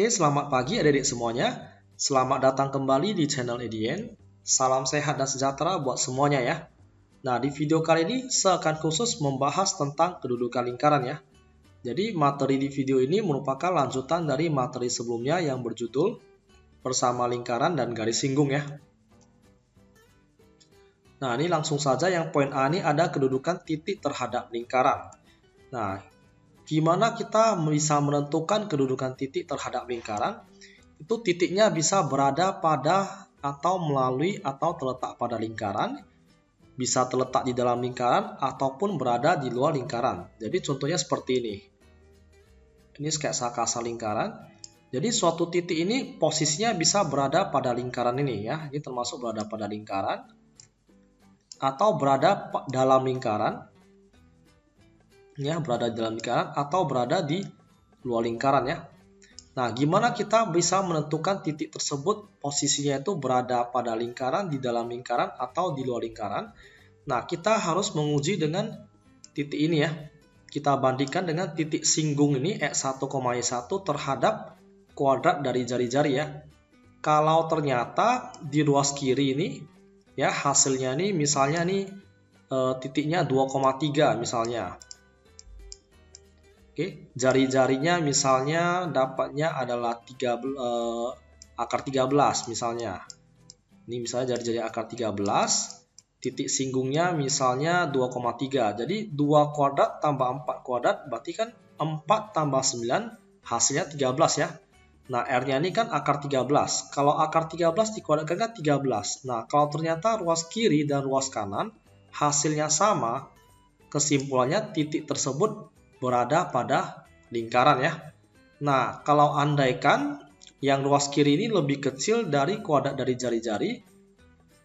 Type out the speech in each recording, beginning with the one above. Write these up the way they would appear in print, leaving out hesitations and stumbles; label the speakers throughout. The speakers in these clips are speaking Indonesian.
Speaker 1: Oke, selamat pagi adik-adik semuanya. Selamat datang kembali di channel Edien. Salam sehat dan sejahtera buat semuanya ya. Nah, di video kali ini saya akan khusus membahas tentang kedudukan lingkaran ya. Jadi, materi di video ini merupakan lanjutan dari materi sebelumnya yang berjudul Bersama Lingkaran dan Garis Singgung ya. Nah, ini langsung saja yang poin A ini ada kedudukan titik terhadap lingkaran. Nah, gimana kita bisa menentukan kedudukan titik terhadap lingkaran? Itu titiknya bisa berada pada atau melalui atau terletak pada lingkaran, bisa terletak di dalam lingkaran ataupun berada di luar lingkaran. Jadi contohnya seperti ini. Ini sketsa kasar lingkaran. Jadi suatu titik ini posisinya bisa berada pada lingkaran ini ya. Ini termasuk berada pada lingkaran atau berada dalam lingkaran. Ya, berada di dalam lingkaran atau berada di luar lingkaran ya. Nah, gimana kita bisa menentukan titik tersebut posisinya itu berada pada lingkaran, di dalam lingkaran atau di luar lingkaran? Nah, kita harus menguji dengan titik ini ya. Kita bandingkan dengan titik singgung ini X1, Y1 terhadap kuadrat dari jari-jari ya. Kalau ternyata di ruas kiri ini ya hasilnya nih misalnya nih titiknya 2,3 misalnya. Oke, jari-jarinya misalnya dapatnya adalah akar 13 misalnya. Ini misalnya jari-jari akar 13, titik singgungnya misalnya 2,3. Jadi 2 kuadrat tambah 4 kuadrat berarti kan 4 tambah 9 hasilnya 13 ya. Nah, R-nya ini kan akar 13. Kalau akar 13 dikuadratkan kan 13. Nah, kalau ternyata ruas kiri dan ruas kanan hasilnya sama, kesimpulannya titik tersebut berada pada lingkaran ya. Nah, kalau andaikan yang ruas kiri ini lebih kecil dari kuadrat dari jari-jari,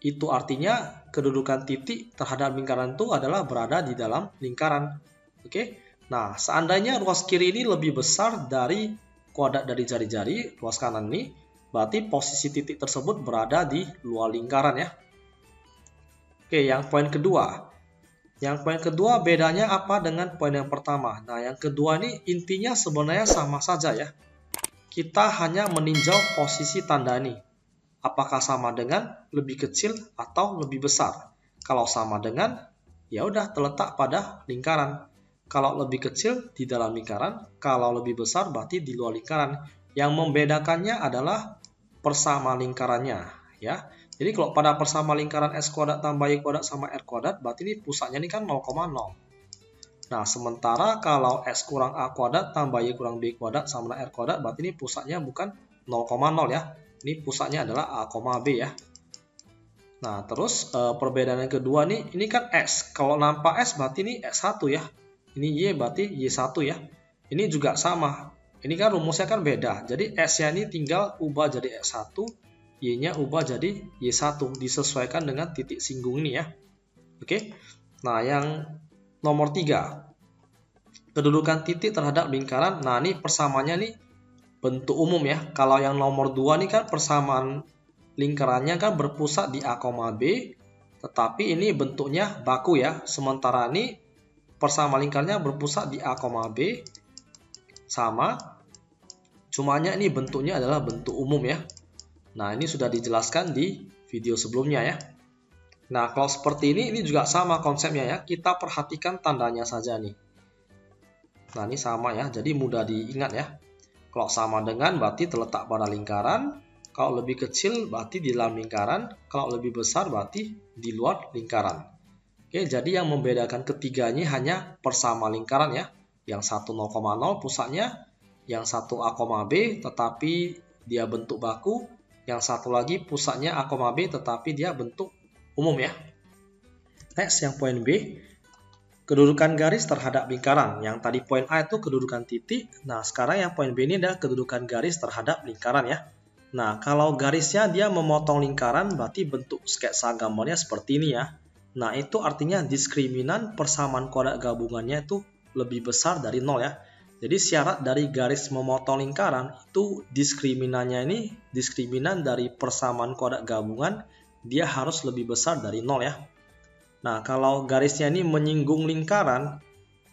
Speaker 1: itu artinya kedudukan titik terhadap lingkaran itu adalah berada di dalam lingkaran. Oke. Nah, seandainya ruas kiri ini lebih besar dari kuadrat dari jari-jari, ruas kanan ini, berarti posisi titik tersebut berada di luar lingkaran ya. Oke, yang poin kedua. Yang poin kedua bedanya apa dengan poin yang pertama? Nah, yang kedua ini intinya sebenarnya sama saja ya. Kita hanya meninjau posisi tanda ini. Apakah sama dengan lebih kecil atau lebih besar? Kalau sama dengan, ya udah terletak pada lingkaran. Kalau lebih kecil di dalam lingkaran, kalau lebih besar berarti di luar lingkaran. Yang membedakannya adalah persama lingkarannya, ya. Jadi kalau pada persama lingkaran S kuadrat tambah Y kuadrat sama R kuadrat, berarti ini pusatnya ini kan 0,0. Nah, sementara kalau S kurang A kuadrat tambah Y kurang B kuadrat sama R kuadrat, berarti ini pusatnya bukan 0,0 ya. Ini pusatnya adalah A, B ya. Nah, terus perbedaan yang kedua nih, ini kan S. Kalau nampak S berarti ini S1 ya. Ini Y berarti Y1 ya. Ini juga sama. Ini kan rumusnya kan beda. Jadi S-nya ini tinggal ubah jadi S1. Y-nya ubah jadi Y1. Disesuaikan dengan titik singgung ini ya. Oke. Nah, yang nomor 3. Kedudukan titik terhadap lingkaran. Nah, ini persamaannya nih bentuk umum ya. Kalau yang nomor 2 ini kan persamaan lingkarannya kan berpusat di A, B. Tetapi ini bentuknya baku ya. Sementara ini persama lingkarnya berpusat di A, B. Sama. Cumanya ini bentuknya adalah bentuk umum ya. Nah, ini sudah dijelaskan di video sebelumnya ya. Nah, kalau seperti ini juga sama konsepnya ya. Kita perhatikan tandanya saja nih. Nah, ini sama ya. Jadi mudah diingat ya. Kalau sama dengan berarti terletak pada lingkaran. Kalau lebih kecil berarti di dalam lingkaran. Kalau lebih besar berarti di luar lingkaran. Oke, jadi yang membedakan ketiganya hanya persama lingkaran ya. Yang satu 0,0 pusatnya, yang satu A, B tetapi dia bentuk baku, yang satu lagi pusatnya A, B tetapi dia bentuk umum ya. Next, yang poin B, kedudukan garis terhadap lingkaran. Yang tadi poin A itu kedudukan titik. Nah, sekarang yang poin B ini adalah kedudukan garis terhadap lingkaran ya. Nah, kalau garisnya dia memotong lingkaran berarti bentuk sketsa gambarnya seperti ini ya. Nah, itu artinya diskriminan persamaan kuadrat gabungannya itu lebih besar dari 0 ya. Jadi syarat dari garis memotong lingkaran itu diskriminan dari persamaan kuadrat gabungan dia harus lebih besar dari 0 ya. Nah, kalau garisnya ini menyinggung lingkaran,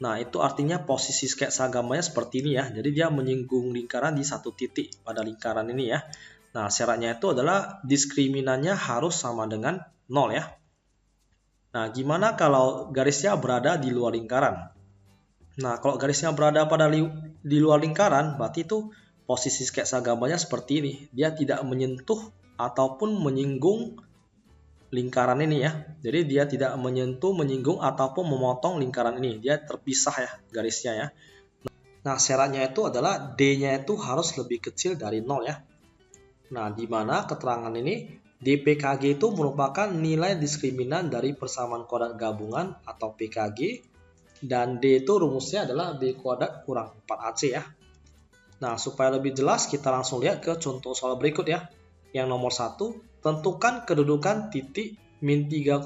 Speaker 1: Nah, itu artinya posisi sketsa gambarnya seperti ini ya. Jadi dia menyinggung lingkaran di satu titik pada lingkaran ini ya. Nah, syaratnya itu adalah diskriminannya harus sama dengan 0 ya. Nah, gimana kalau garisnya berada di luar lingkaran? Nah, kalau garisnya berada di luar lingkaran, berarti itu posisi sketsa gambarnya seperti ini. Dia tidak menyentuh ataupun menyinggung lingkaran ini ya. Jadi dia tidak menyentuh, menyinggung ataupun memotong lingkaran ini. Dia terpisah ya garisnya ya. Nah, syaratnya itu adalah D-nya itu harus lebih kecil dari 0 ya. Nah, di mana keterangan ini DPKG itu merupakan nilai diskriminan dari persamaan kuadrat gabungan atau PKG, dan D itu rumusnya adalah B kuadrat kurang 4AC ya. Nah, supaya lebih jelas kita langsung lihat ke contoh soal berikut ya. Yang nomor 1, tentukan kedudukan titik min 3,1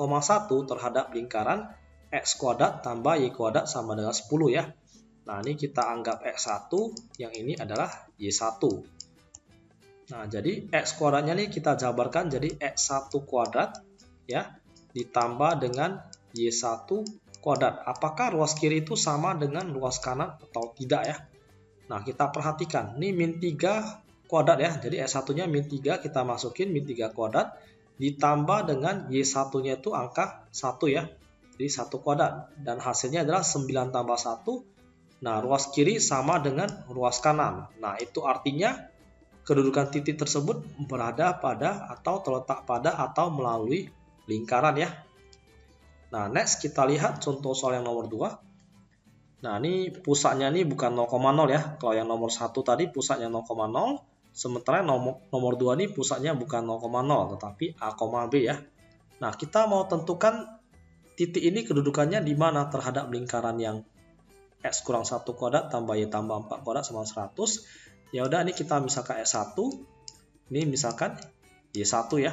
Speaker 1: terhadap lingkaran X kuadrat tambah Y kuadrat sama dengan 10 ya. Nah, ini kita anggap X1, yang ini adalah Y1. Nah, jadi X kuadratnya nih kita jabarkan jadi X1 kuadrat ya, ditambah dengan Y1 kuadrat. Apakah ruas kiri itu sama dengan ruas kanan atau tidak ya? Nah, kita perhatikan. Ini min 3 kuadrat ya. Jadi S1-nya min 3, kita masukin min 3 kuadrat. Ditambah dengan Y1-nya itu angka 1 ya. Jadi 1 kuadrat. Dan hasilnya adalah 9 tambah 1. Nah, ruas kiri sama dengan ruas kanan. Nah, itu artinya kedudukan titik tersebut berada pada atau terletak pada atau melalui lingkaran ya. Nah, next kita lihat contoh soal yang nomor 2. Nah, ini pusatnya ini bukan 0,0 ya. Kalau yang nomor 1 tadi pusatnya 0,0. Sementara nomor 2 ini pusatnya bukan 0,0 tetapi A, B ya. Nah, kita mau tentukan titik ini kedudukannya di mana terhadap lingkaran yang X kurang 1 kuadrat tambah Y tambah 4 kuadrat sama 100. Ya udah, ini kita misalkan S1. Ini misalkan Y1 ya.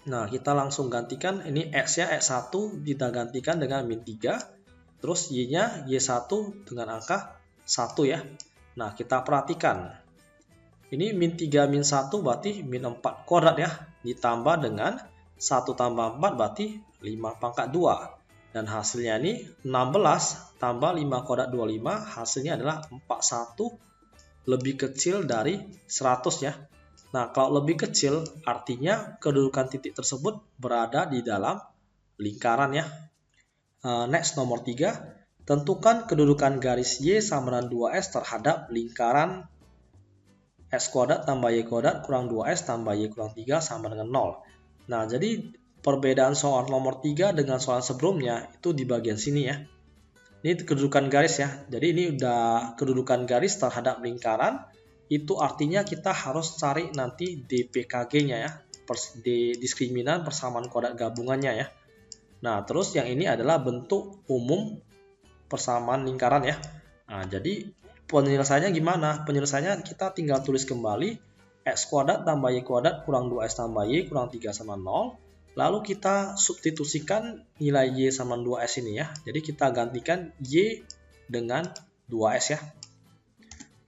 Speaker 1: Nah, kita langsung gantikan ini X-nya X1 kita gantikan dengan min 3. Terus Y-nya Y1 dengan angka 1 ya. Nah, kita perhatikan. Ini min 3 min 1 berarti min 4 kuadrat ya. Ditambah dengan 1 tambah 4 berarti 5 pangkat 2. Dan hasilnya ini 16 tambah 5 kuadrat 25. Hasilnya adalah 41 lebih kecil dari 100 ya. Nah, kalau lebih kecil artinya kedudukan titik tersebut berada di dalam lingkaran ya. Next nomor 3, tentukan kedudukan garis Y sama dengan 2S terhadap lingkaran X kuadrat tambah Y kuadrat kurang 2S tambah Y kurang 3 sama dengan 0. Nah, jadi perbedaan soal nomor 3 dengan soal sebelumnya itu di bagian sini ya. Ini kedudukan garis ya. Jadi ini udah kedudukan garis terhadap lingkaran. Itu artinya kita harus cari nanti DPKG-nya ya. Diskriminan persamaan kuadrat gabungannya ya. Nah, terus yang ini adalah bentuk umum persamaan lingkaran ya. Nah, jadi penyelesaiannya gimana? Penyelesaiannya kita tinggal tulis kembali X kuadrat tambah Y kuadrat kurang 2S tambah Y kurang 3 sama 0. Lalu kita substitusikan nilai Y sama 2S ini ya. Jadi kita gantikan Y dengan 2S ya.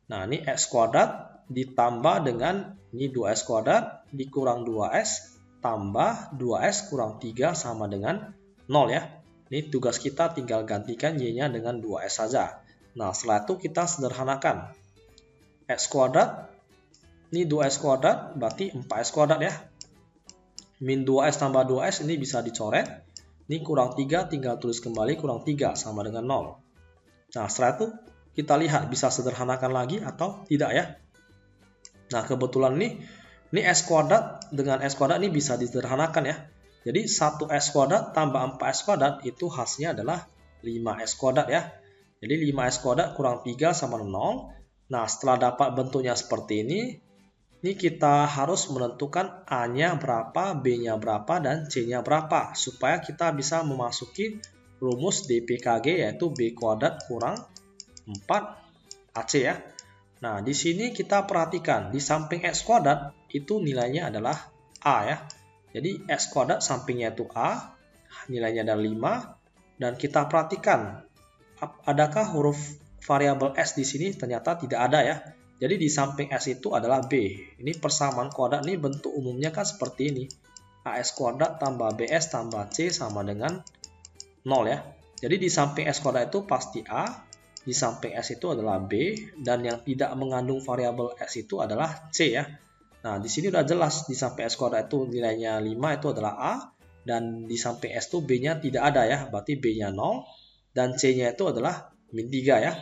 Speaker 1: Nah, ini X kuadrat ditambah dengan ini 2S kuadrat dikurang 2S tambah 2S kurang 3 sama dengan 0 ya. Ini tugas kita tinggal gantikan Y-nya dengan 2S saja. Nah, setelah itu kita sederhanakan. X kuadrat, ini 2S kuadrat berarti 4S kuadrat ya. Min 2S tambah 2S ini bisa dicoret. Ini kurang 3 tinggal tulis kembali kurang 3 sama dengan 0. Nah, setelah itu kita lihat bisa sederhanakan lagi atau tidak ya. Nah, kebetulan ini S kuadrat dengan S kuadrat ini bisa disederhanakan ya. Jadi 1S kuadrat tambah 4S kuadrat itu hasilnya adalah 5S kuadrat ya. Jadi 5S kuadrat kurang 3 sama 0. Nah, setelah dapat bentuknya seperti ini kita harus menentukan A-nya berapa, B-nya berapa, dan C-nya berapa. Supaya kita bisa memasuki rumus DPKG yaitu B kuadrat kurang 4AC ya. Nah, di sini kita perhatikan di samping X kuadrat itu nilainya adalah A ya. Jadi X kuadrat sampingnya itu A, nilainya adalah 5. Dan kita perhatikan adakah huruf variabel S di sini? Ternyata tidak ada ya. Jadi di samping S itu adalah B. Ini persamaan kuadrat ini bentuk umumnya kan seperti ini. AS kuadrat tambah BS tambah C sama dengan 0 ya. Jadi di samping S kuadrat itu pasti A, di samping S itu adalah B, dan yang tidak mengandung variabel S itu adalah C ya. Nah, di sini udah jelas di samping S kuadrat itu nilainya 5 itu adalah A, dan di samping S itu B-nya tidak ada ya, berarti B-nya 0, dan C-nya itu adalah min 3 ya.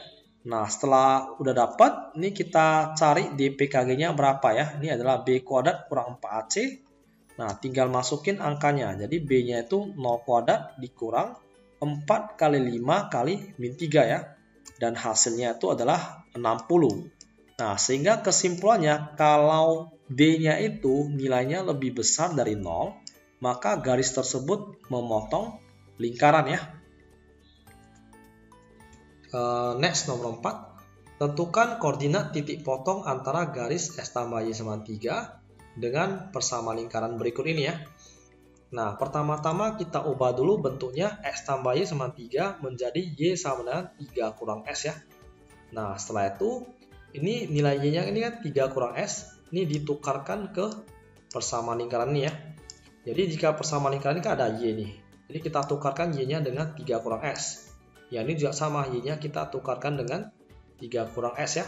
Speaker 1: Nah, setelah udah dapat, ini kita cari DPKG-nya berapa ya. Ini adalah B kuadrat kurang 4AC. Nah, tinggal masukin angkanya. Jadi B-nya itu 0 kuadrat dikurang 4 kali 5 kali min 3 ya. Dan hasilnya itu adalah 60. Nah, sehingga kesimpulannya kalau D-nya itu nilainya lebih besar dari 0, maka garis tersebut memotong lingkaran ya. Next, nomor 4. Tentukan koordinat titik potong antara garis S tambah Y sama 3 dengan persama lingkaran berikut ini ya. Nah, pertama-tama kita ubah dulu bentuknya X tambah Y sama 3 menjadi Y sama dengan 3 kurang S ya. Nah, setelah itu, ini nilai Y-nya ini kan 3 kurang S, ini ditukarkan ke persama lingkaran ini ya. Jadi, jika persama lingkaran ini kan ada Y nih. Jadi, kita tukarkan Y-nya dengan 3 kurang S. Ya, ini juga sama, Y-nya kita tukarkan dengan 3 kurang S ya.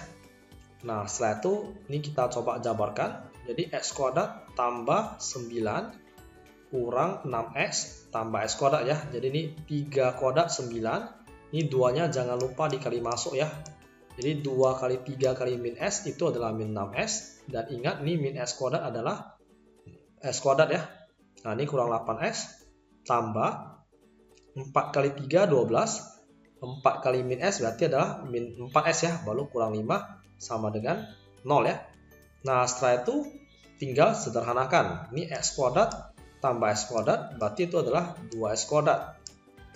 Speaker 1: Nah, setelah itu, ini kita coba jabarkan. Jadi, X kuadrat tambah 9 kurang 6X tambah S kuadrat ya. Jadi, ini 3 kuadrat 9. Ini 2-nya jangan lupa dikali masuk ya. Jadi, 2 kali 3 kali min S itu adalah min 6S. Dan ingat, ini min S kuadrat adalah S kuadrat ya. Nah, ini kurang 8S tambah 4 kali 3, 12. 4 kali min S berarti adalah min 4S ya. Baru kurang 5 sama dengan 0 ya. Nah, setelah itu tinggal sederhanakan. Ini X kuadrat tambah S kuadrat berarti itu adalah 2S kuadrat.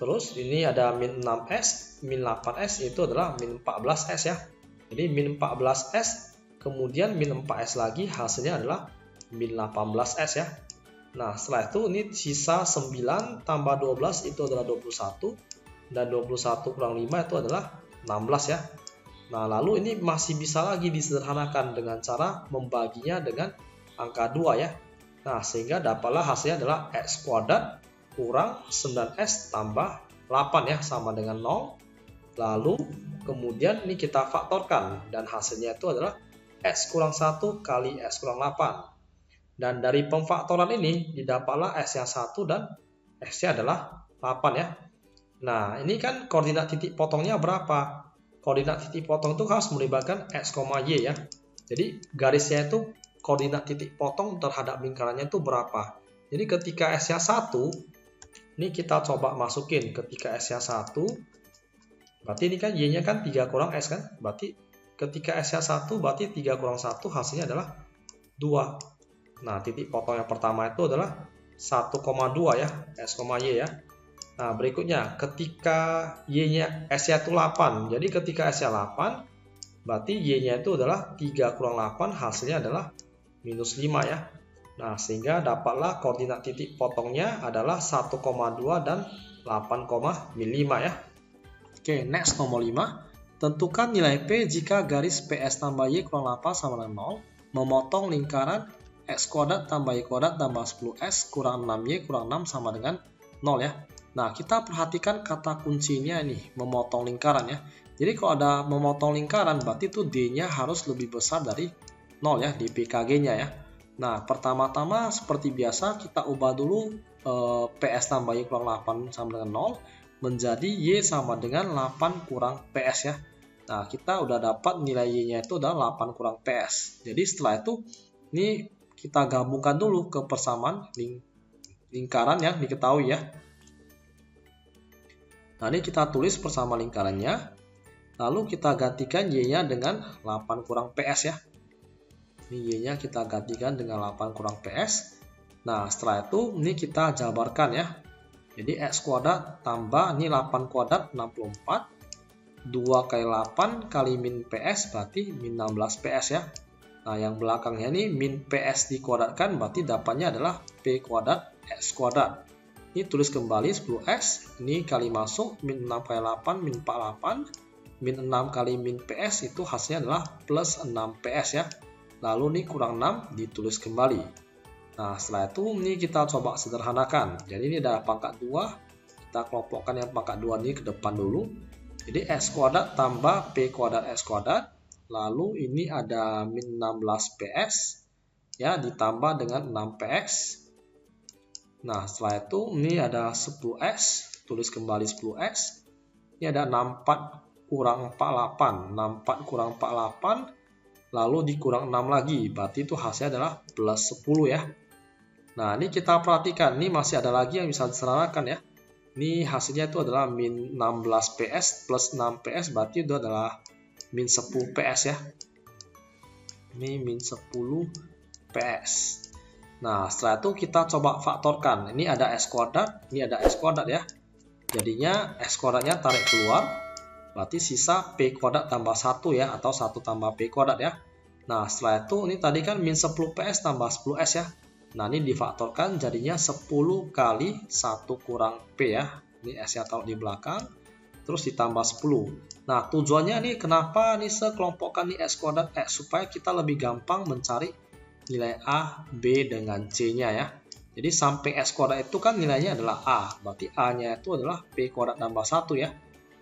Speaker 1: Terus ini ada min 6S, min 8S itu adalah min 14S ya. Jadi min 14S kemudian min 4S lagi hasilnya adalah min 18S ya. Nah, setelah itu ini sisa 9 tambah 12 itu adalah 21 dan 21 kurang 5 itu adalah 16 ya. Nah, lalu ini masih bisa lagi disederhanakan dengan cara membaginya dengan angka 2 ya. Nah, sehingga dapatlah hasilnya adalah X kuadrat kurang 9S tambah 8 ya, sama dengan 0. Lalu, kemudian ini kita faktorkan, dan hasilnya itu adalah X kurang 1 kali X kurang 8. Dan dari pemfaktoran ini, didapatlah X yang 1 dan X-nya adalah 8 ya. Nah, ini kan koordinat titik potongnya berapa? Koordinat titik potong itu harus melibatkan X, Y ya. Jadi garisnya itu koordinat titik potong terhadap lingkarannya itu berapa. Jadi ketika S-nya 1, ini kita coba masukin. Ketika S-nya 1, berarti ini kan Y-nya kan 3 kurang S kan. Berarti ketika S-nya 1, berarti 3 kurang 1 hasilnya adalah 2. Nah, titik potong yang pertama itu adalah 1,2 ya, S, Y ya. Nah, berikutnya ketika Y-nya S-nya itu 8. Jadi ketika S-nya 8, berarti Y-nya itu adalah 3 kurang 8, hasilnya adalah minus 5 ya. Nah, sehingga dapatlah koordinat titik potongnya adalah 1,2 dan 8,5 ya. Oke, next nomor 5. Tentukan nilai P jika garis PS tambah Y kurang 8 sama dengan 0 memotong lingkaran X kuadrat tambah Y kuadrat tambah 10S kurang 6Y kurang 6 sama dengan 0 ya. Nah, kita perhatikan kata kuncinya nih, memotong lingkaran ya. Jadi kalau ada memotong lingkaran, berarti itu D-nya harus lebih besar dari 0 ya, di PKG-nya ya. Nah, pertama-tama seperti biasa, kita ubah dulu PS tambah Y kurang 8 sama dengan 0, menjadi Y sama dengan 8 kurang PS ya. Nah, kita udah dapat nilai Y-nya itu adalah 8 kurang PS. Jadi setelah itu, ini kita gabungkan dulu ke persamaan lingkaran yang diketahui ya. Nah, ini kita tulis persama lingkarannya. Lalu kita gantikan Y-nya dengan 8 kurang PS ya. Ini Y-nya kita gantikan dengan 8 kurang PS. Nah, setelah itu ini kita jabarkan ya. Jadi X kuadrat tambah ini 8 kuadrat 64. 2 kali 8 kali min PS berarti min 16 PS ya. Nah, yang belakangnya ini min PS dikuadratkan berarti dapatnya adalah P kuadrat X kuadrat. Ini tulis kembali 10S, ini kali masuk, min 6 kali 8, min 48, min 6 kali min PS itu hasilnya adalah plus 6 PS ya. Lalu ini kurang 6, ditulis kembali. Nah, setelah itu ini kita coba sederhanakan. Jadi ini ada pangkat 2, Kita kelompokkan yang pangkat 2 ini ke depan dulu. Jadi X kuadrat tambah P kuadrat X kuadrat. Lalu ini ada min 16 PS. Ya, ditambah dengan 6 PX. Nah, setelah itu ini ada 10X. Tulis kembali 10X. Ini ada 64 kurang 48. 64 kurang 48. Lalu dikurang 6 lagi. Berarti itu hasilnya adalah plus 10 ya. Nah, ini kita perhatikan. Ini masih ada lagi yang bisa disederhanakan ya. Ini hasilnya itu adalah min 16 PS plus 6 PS. Berarti itu adalah min 10 PS ya. Ini min 10 PS. Nah, setelah itu kita coba faktorkan. Ini ada X kuadrat, ini ada X kuadrat ya. Jadinya X kuadratnya tarik keluar. Berarti sisa P kuadrat tambah 1 ya, atau 1 tambah P kuadrat ya. Nah, setelah itu ini tadi kan min 10 PS tambah 10S ya. Nah, ini difaktorkan jadinya 10 kali 1 kurang P ya. Ini S-nya taruh di belakang. Terus ditambah 10. Nah, tujuannya nih kenapa nih sekelompokkan nih X kuadrat X, supaya kita lebih gampang mencari nilai A, B dengan C-nya ya. Jadi samping X kuadrat itu kan nilainya adalah A. Berarti A-nya itu adalah P kuadrat tambah 1 ya.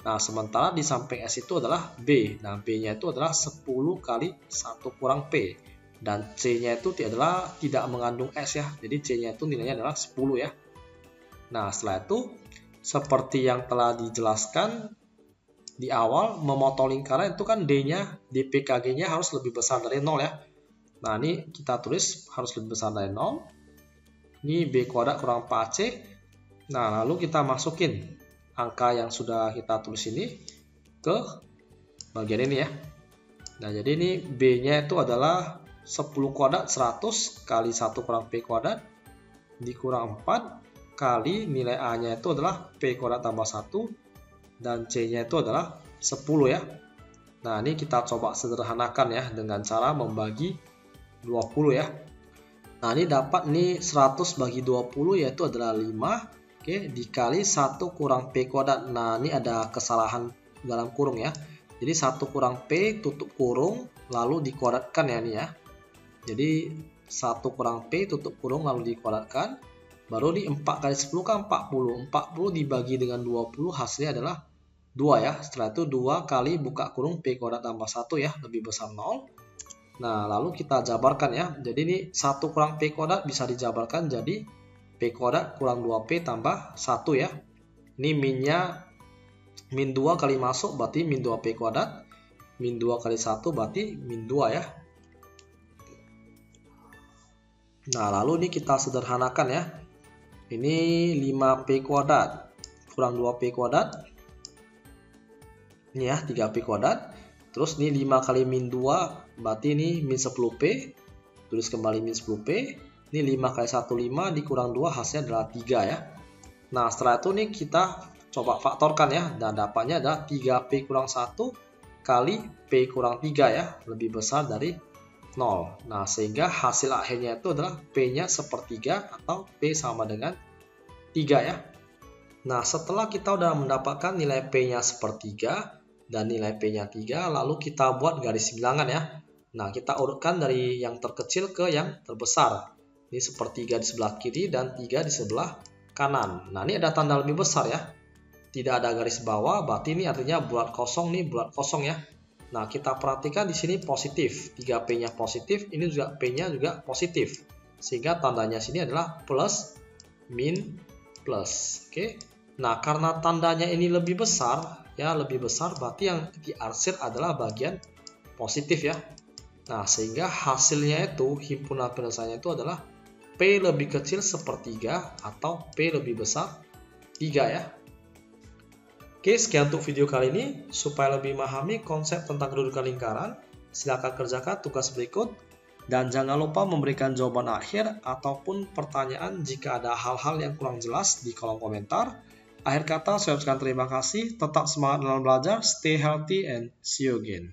Speaker 1: Nah, sementara di samping S itu adalah B. Nah, B-nya itu adalah 10 kali 1 kurang P. Dan C-nya itu adalah tidak mengandung S ya. Jadi C-nya itu nilainya adalah 10 ya. Nah, setelah itu seperti yang telah dijelaskan di awal, memotong lingkaran itu kan D-nya, di PKG-nya harus lebih besar dari 0 ya. Nah, ini kita tulis harus lebih besar dari 0. Ini B kuadrat kurang 4AC. Nah, lalu kita masukin angka yang sudah kita tulis ini ke bagian ini ya. Nah, jadi ini B-nya itu adalah 10 kuadrat 100 kali 1 kurang P kuadrat dikurang 4 kali nilai A-nya itu adalah P kuadrat tambah 1 dan C-nya itu adalah 10 ya. Nah, ini kita coba sederhanakan ya dengan cara membagi 20 ya. Nah, ini dapat nih 100 bagi 20 yaitu adalah 5. Oke, dikali 1 kurang P kuadrat. Nah, ini ada kesalahan dalam kurung ya. Jadi 1 kurang P tutup kurung lalu dikuadratkan ya nih ya. Jadi 1 kurang P tutup kurung lalu dikuadratkan. Baru di 4 kali 10 kan 40. 40 dibagi dengan 20 hasilnya adalah 2 ya. Setelah itu 2 kali buka kurung P kuadrat tambah 1 ya, lebih besar 0. Nah, lalu kita jabarkan ya. Jadi ini 1 kurang P kuadrat bisa dijabarkan jadi P kuadrat kurang 2P tambah 1 ya. Ini minnya min 2 kali masuk berarti min 2P kuadrat. Min 2 kali 1 berarti min 2 ya. Nah, lalu ini kita sederhanakan ya. Ini 5P kuadrat kurang 2P kuadrat. Ini ya, 3P kuadrat. Terus ini 5 kali min 2 berarti ini min 10P. Tulis kembali min 10P. Ini 5 kali 1 5 dikurang 2 hasilnya adalah 3 ya. Nah, setelah itu nih kita coba faktorkan ya. Dan dapatnya adalah 3P kurang 1 kali P kurang 3 ya. Lebih besar dari 0. Nah, sehingga hasil akhirnya itu adalah P-nya sepertiga atau P sama dengan 3 ya. Nah, setelah kita udah mendapatkan nilai P-nya sepertiga dan nilai P-nya 3, lalu kita buat garis bilangan ya. Nah, kita urutkan dari yang terkecil ke yang terbesar. Ini sepertiga di sebelah kiri dan 3 di sebelah kanan. Nah, ini ada tanda lebih besar ya. Tidak ada garis bawah, berarti ini artinya bulat kosong nih, bulat kosong ya. Nah, kita perhatikan di sini positif. 3P-nya positif, ini juga P-nya juga positif. Sehingga tandanya sini adalah plus, min, plus. Oke. Nah, karena tandanya ini lebih besar, ya lebih besar berarti yang diarsir adalah bagian positif ya. Nah, sehingga hasilnya itu himpunan penyelesaiannya itu adalah P lebih kecil sepertiga atau P lebih besar 3 ya. Oke, sekian untuk video kali ini. Supaya lebih memahami konsep tentang kedudukan lingkaran, silakan kerjakan tugas berikut dan jangan lupa memberikan jawaban akhir ataupun pertanyaan jika ada hal-hal yang kurang jelas di kolom komentar. Akhir kata, saya ucapkan terima kasih, tetap semangat dalam belajar, stay healthy, and see you again.